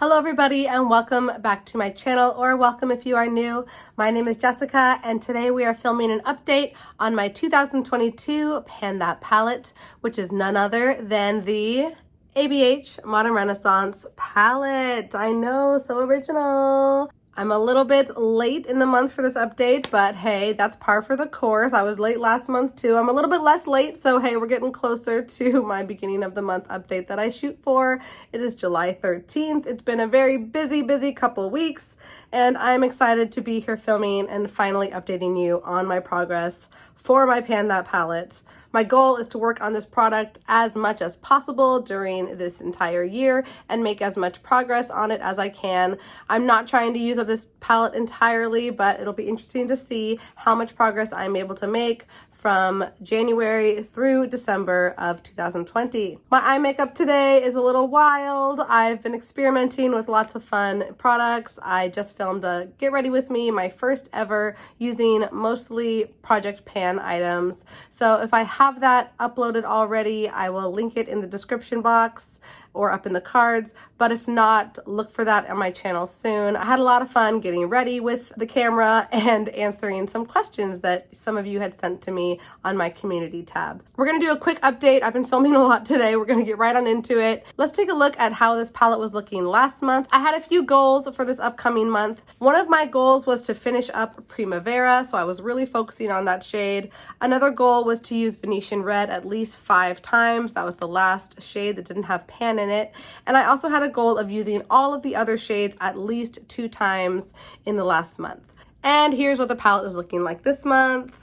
Hello everybody and welcome back to my channel, or welcome if you are new. My name is Jessica and today we are filming an update on my 2022 Pan That palette, which is none other than the ABH Modern Renaissance palette. I know, so original. I'm a little bit late in the month for this update, but hey, that's par for the course. I was late last month too. I'm a little bit less late, so hey, we're getting closer to my beginning of the month update that I shoot for. It is July 13th. It's been a very busy couple weeks, and I'm excited to be here filming and finally updating you on my progress for my Pan That palette. My goal is to work on this product as much as possible during this entire year and make as much progress on it as I can. I'm not trying to use up this palette entirely, but it'll be interesting to see how much progress I'm able to make from January through December of 2020. My eye makeup today is a little wild. I've been experimenting with lots of fun products. I just filmed a Get Ready With Me, my first ever, using mostly Project Pan items. So if I have that uploaded already, I will link it in the description box or up in the cards, but if not, look for that on my channel soon. I had a lot of fun getting ready with the camera and answering some questions that some of you had sent to me on my community tab. We're gonna do a quick update. I've been filming a lot today. We're gonna get right on into it. Let's take a look at how this palette was looking last month. I had a few goals for this upcoming month. One of my goals was to finish up Primavera, so I was really focusing on that shade. Another goal was to use Venetian Red at least 5 times. That was the last shade that didn't have pan in it. And I also had a goal of using all of the other shades at least 2 times in the last month. And here's what the palette is looking like this month.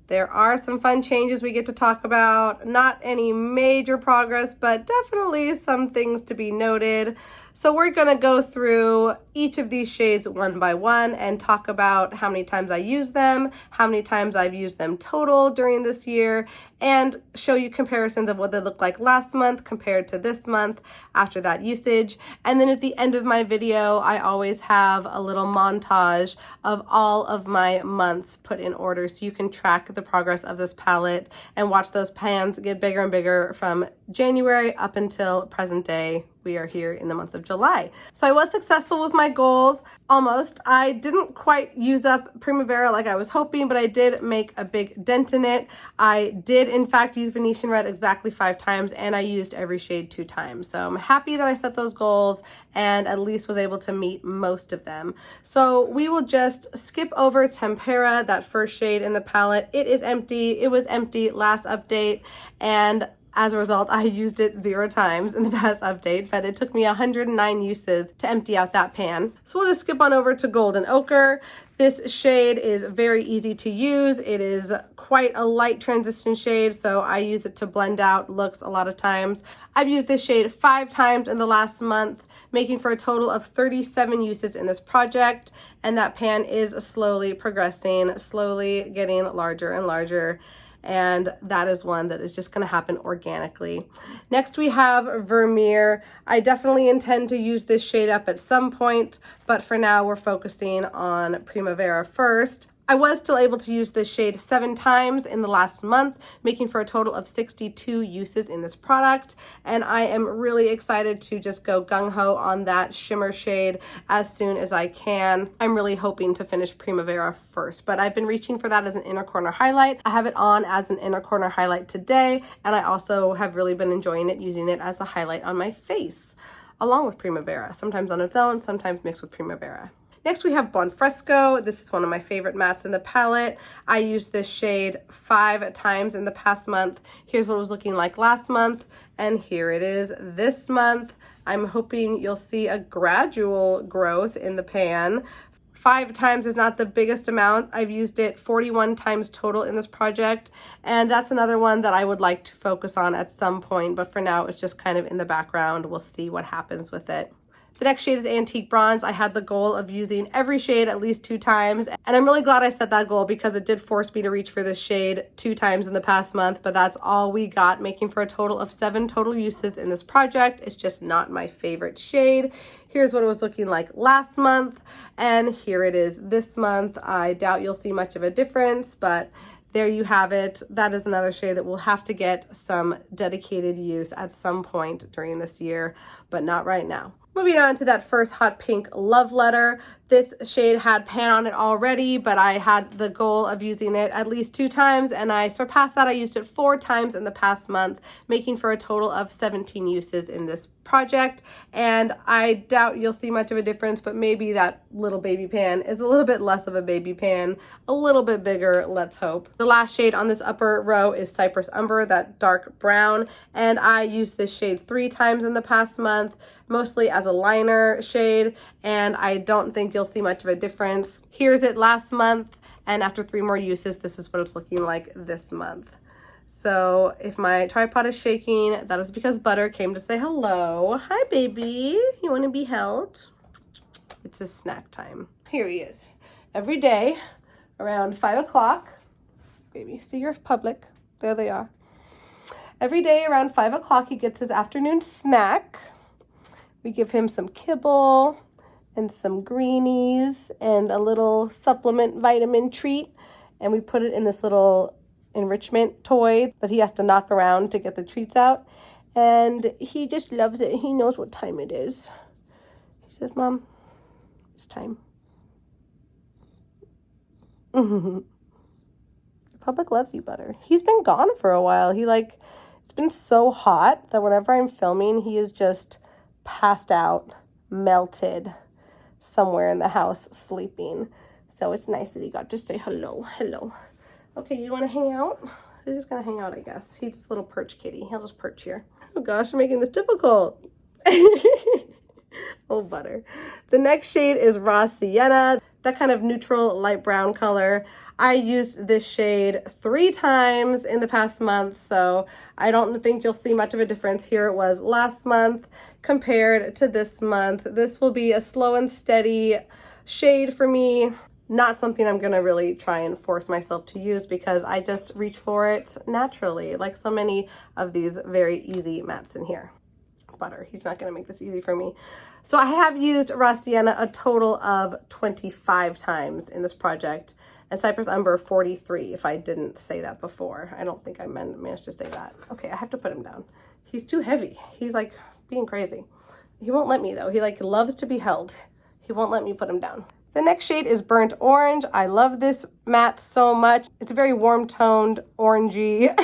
There are some fun changes we get to talk about. Not any major progress, but definitely some things to be noted. So we're gonna go through each of these shades one by one and talk about how many times I use them, how many times I've used them total during this year, and show you comparisons of what they look like last month compared to this month after that usage. And then at the end of my video, I always have a little montage of all of my months put in order so you can track the progress of this palette and watch those pans get bigger and bigger from January up until present day. We are here in the month of July. So I was successful with my goals, almost. I didn't quite use up Primavera like I was hoping, but I did make a big dent in it. I did in fact use Venetian Red exactly 5 times, and I used every shade 2 times. So I'm happy that I set those goals and at least was able to meet most of them. So we will just skip over Tempera, that first shade in the palette. It is empty. It was empty last update, and as a result, I used it 0 times in the past update, but it took me 109 uses to empty out that pan. So we'll just skip on over to Golden Ochre. This shade is very easy to use. It is quite a light transition shade, so I use it to blend out looks a lot of times. I've used this shade 5 times in the last month, making for a total of 37 uses in this project, and that pan is slowly progressing, slowly getting larger and larger. And that is one that is just going to happen organically. Next we have Vermeer. I definitely intend to use this shade up at some point, but for now we're focusing on Primavera first. I was still able to use this shade 7 times in the last month, making for a total of 62 uses in this product. And I am really excited to just go gung-ho on that shimmer shade as soon as I can. I'm really hoping to finish Primavera first, but I've been reaching for that as an inner corner highlight. I have it on as an inner corner highlight today, and I also have really been enjoying it, using it as a highlight on my face, along with Primavera, sometimes on its own, sometimes mixed with Primavera. Next we have Fresco. This is one of my favorite mattes in the palette. I used this shade 5 times in the past month. Here's what it was looking like last month, and here it is this month. I'm hoping you'll see a gradual growth in the pan. 5 times is not the biggest amount. I've used it 41 times total in this project, and that's another one that I would like to focus on at some point, but for now it's just kind of in the background. We'll see what happens with it. The next shade is Antique Bronze. I had the goal of using every shade at least 2 times, and I'm really glad I set that goal because it did force me to reach for this shade 2 times in the past month, but that's all we got, making for a total of 7 total uses in this project. It's just not my favorite shade. Here's what it was looking like last month, and here it is this month. I doubt you'll see much of a difference, but there you have it. That is another shade that will have to get some dedicated use at some point during this year, but not right now. Moving on to that first hot pink love letter. This shade had pan on it already, but I had the goal of using it at least 2 times, and I surpassed that. I used it 4 times in the past month, making for a total of 17 uses in this project. And I doubt you'll see much of a difference, but maybe that little baby pan is a little bit less of a baby pan, a little bit bigger, let's hope. The last shade on this upper row is Cypress Umber, that dark brown, and I used this shade 3 times in the past month, mostly as a liner shade, and I don't think you'll see much of a difference. Here's it last month, and after 3 more uses, this is what it's looking like this month. So if my tripod is shaking, that is because Butter came to say hello. Hi, baby. You want to be held? It's his snack time. Here he is. Every day around 5 o'clock, baby, see your public. There they are. Every day around 5 o'clock, he gets his afternoon snack. We give him some kibble and some greenies and a little supplement vitamin treat, and we put it in this little enrichment toy that he has to knock around to get the treats out, and he just loves it. He knows what time it is. He says, Mom, it's time. The public loves you, Butter. He's been gone for a while. It's been so hot that whenever I'm filming, he is just passed out, melted somewhere in the house sleeping. So it's nice that he got to say hello. Okay, you want to hang out? He's just gonna hang out, I guess. He's just a little perch kitty. He'll just perch here. Oh gosh, I'm making this difficult. Oh, Butter. The next shade is Raw Sienna, that kind of neutral light brown color. I used this shade 3 times in the past month, so I don't think you'll see much of a difference. Here it was last month compared to this month. This will be a slow and steady shade for me. Not something I'm gonna really try and force myself to use because I just reach for it naturally, like so many of these very easy mattes in here. Butter, he's not gonna make this easy for me. So I have used Raw Sienna a total of 25 times in this project, and Cypress Umber 43, if I didn't say that before. I don't think I managed to say that. Okay, I have to put him down. He's too heavy. He's like being crazy. He won't let me though. He like loves to be held. He won't let me put him down. The next shade is Burnt Orange. I love this matte so much. It's a very warm toned orangey,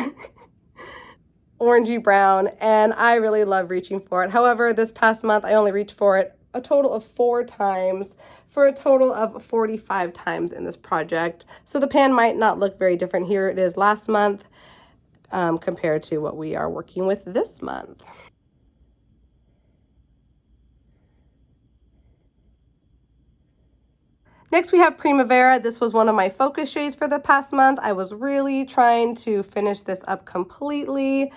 orangey brown, and I really love reaching for it. However, this past month, I only reached for it a total of 4 times for a total of 45 times in this project. So the pan might not look very different. Here it is last month compared to what we are working with this month. Next, we have Primavera. This was one of my focus shades for the past month. I was really trying to finish this up completely.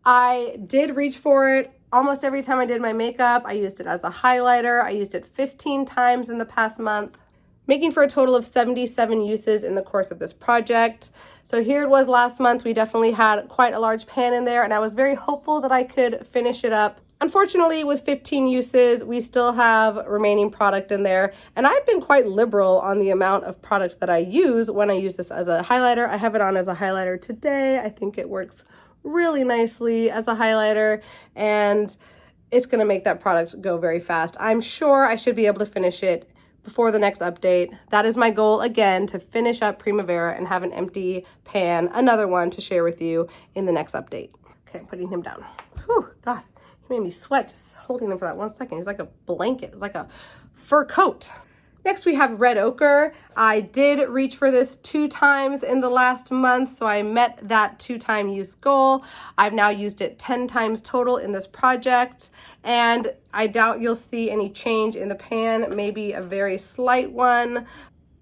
I did reach for it almost every time I did my makeup. I used it as a highlighter. I used it 15 times in the past month, making for a total of 77 uses in the course of this project. So here it was last month. We definitely had quite a large pan in there, and I was very hopeful that I could finish it up. Unfortunately, with 15 uses, we still have remaining product in there, and I've been quite liberal on the amount of product that I use when I use this as a highlighter. I have it on as a highlighter today. I think it works really nicely as a highlighter, and it's going to make that product go very fast. I'm sure I should be able to finish it before the next update. That is my goal, again, to finish up Primavera and have an empty pan, another one to share with you in the next update. Okay, I'm putting him down. Whew, God. He made me sweat just holding him for that 1 second. He's like a blanket. It's like a fur coat. Next, we have Red Ochre. I did reach for this 2 times in the last month, so I met that 2-time use goal. I've now used it 10 times total in this project, and I doubt you'll see any change in the pan, maybe a very slight one,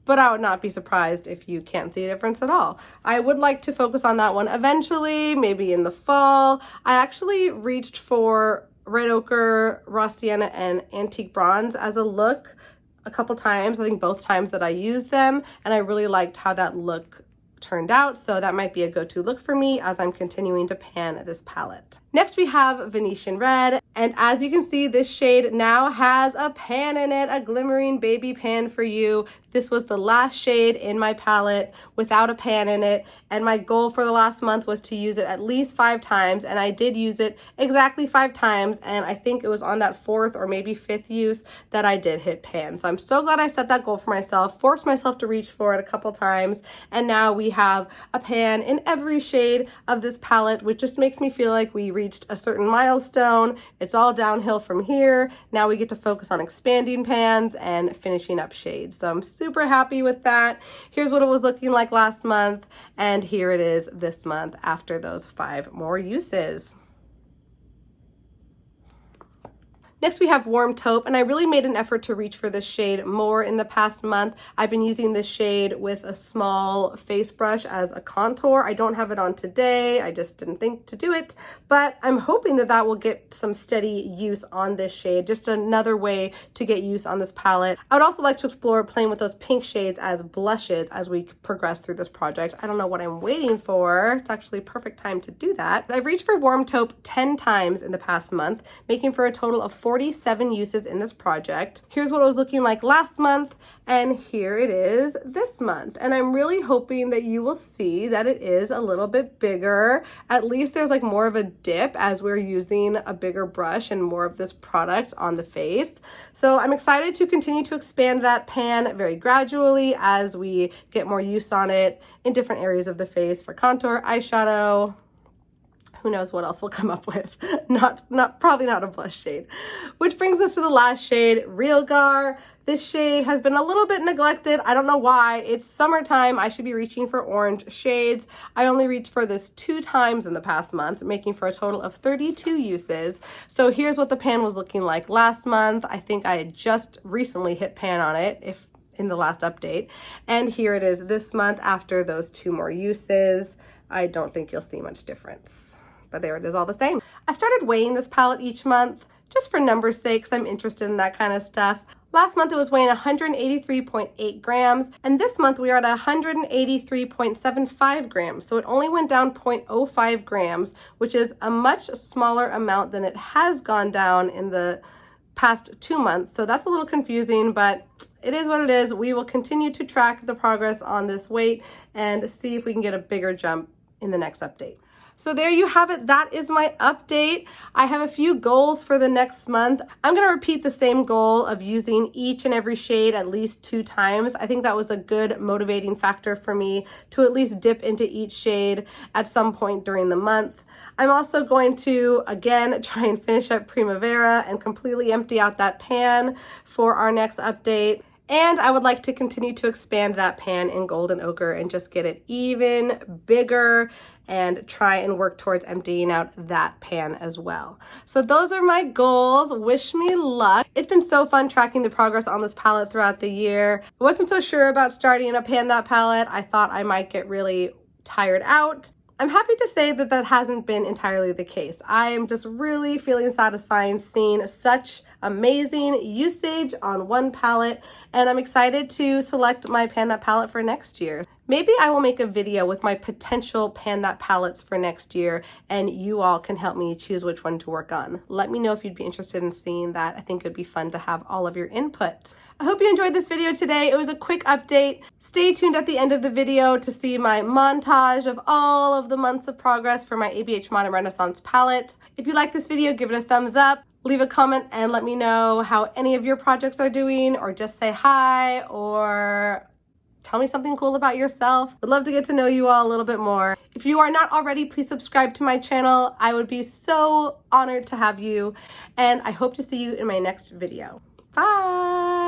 but I would not be surprised if you can't see a difference at all. I would like to focus on that one eventually, maybe in the fall. I actually reached for Red Ochre, Raw Sienna, and Antique Bronze as a look a couple times. I think both times that I used them, and I really liked how that look turned out, so that might be a go-to look for me as I'm continuing to pan this palette. Next we have Venetian Red, and as you can see, this shade now has a pan in it, a glimmering baby pan for you. This was the last shade in my palette without a pan in it, and my goal for the last month was to use it at least 5 times, and I did use it exactly 5 times, and I think it was on that 4th or maybe 5th use that I did hit pan. So I'm so glad I set that goal for myself, forced myself to reach for it a couple times, and now we have a pan in every shade of this palette, which just makes me feel like we reached a certain milestone. It's all downhill from here. Now we get to focus on expanding pans and finishing up shades. So I'm super happy with that. Here's what it was looking like last month, and here it is this month after those 5 more uses. Next we have Warm Taupe, and I really made an effort to reach for this shade more in the past month. I've been using this shade with a small face brush as a contour. I don't have it on today, I just didn't think to do it, but I'm hoping that that will get some steady use on this shade, just another way to get use on this palette. I would also like to explore playing with those pink shades as blushes as we progress through this project. I don't know what I'm waiting for. It's actually a perfect time to do that. I've reached for Warm Taupe 10 times in the past month, making for a total of 47 uses in this project. Here's what it was looking like last month, and here it is this month. And I'm really hoping that you will see that it is a little bit bigger. At least there's like more of a dip as we're using a bigger brush and more of this product on the face. So I'm excited to continue to expand that pan very gradually as we get more use on it in different areas of the face for contour, eyeshadow. Who knows what else we'll come up with. Probably not a blush shade. Which brings us to the last shade, Real Gar. This shade has been a little bit neglected. I don't know why. It's summertime. I should be reaching for orange shades. I only reached for this 2 times in the past month, making for a total of 32 uses. So here's what the pan was looking like last month. I think I had just recently hit pan on it, in the last update. And here it is this month after those 2 more uses. I don't think you'll see much difference, but there it is all the same. I've started weighing this palette each month just for numbers' sake, because I'm interested in that kind of stuff. Last month it was weighing 183.8 grams, and this month we are at 183.75 grams. So it only went down 0.05 grams, which is a much smaller amount than it has gone down in the past 2 months. So that's a little confusing, but it is what it is. We will continue to track the progress on this weight and see if we can get a bigger jump in the next update. So there you have it. That is my update. I have a few goals for the next month. I'm going to repeat the same goal of using each and every shade at least 2 times. I think that was a good motivating factor for me to at least dip into each shade at some point during the month. I'm also going to, again, try and finish up Primavera and completely empty out that pan for our next update. And I would like to continue to expand that pan in Golden Ochre and just get it even bigger and try and work towards emptying out that pan as well. So those are my goals. Wish me luck. It's been so fun tracking the progress on this palette throughout the year. I wasn't so sure about starting a Pan That palette. I thought I might get really tired out. I'm happy to say that that hasn't been entirely the case. I am just really feeling satisfying seeing such amazing usage on one palette, and I'm excited to select my Pan That palette for next year. Maybe I will make a video with my potential Pan That palettes for next year, and you all can help me choose which one to work on. Let me know if you'd be interested in seeing that. I think it'd be fun to have all of your input. I hope you enjoyed this video today. It was a quick update. Stay tuned at the end of the video to see my montage of all of the months of progress for my ABH Modern Renaissance palette. If you like this video, give it a thumbs up. Leave a comment and let me know how any of your projects are doing, or just say hi, or tell me something cool about yourself. I'd love to get to know you all a little bit more. If you are not already, please subscribe to my channel. I would be so honored to have you, and I hope to see you in my next video. Bye!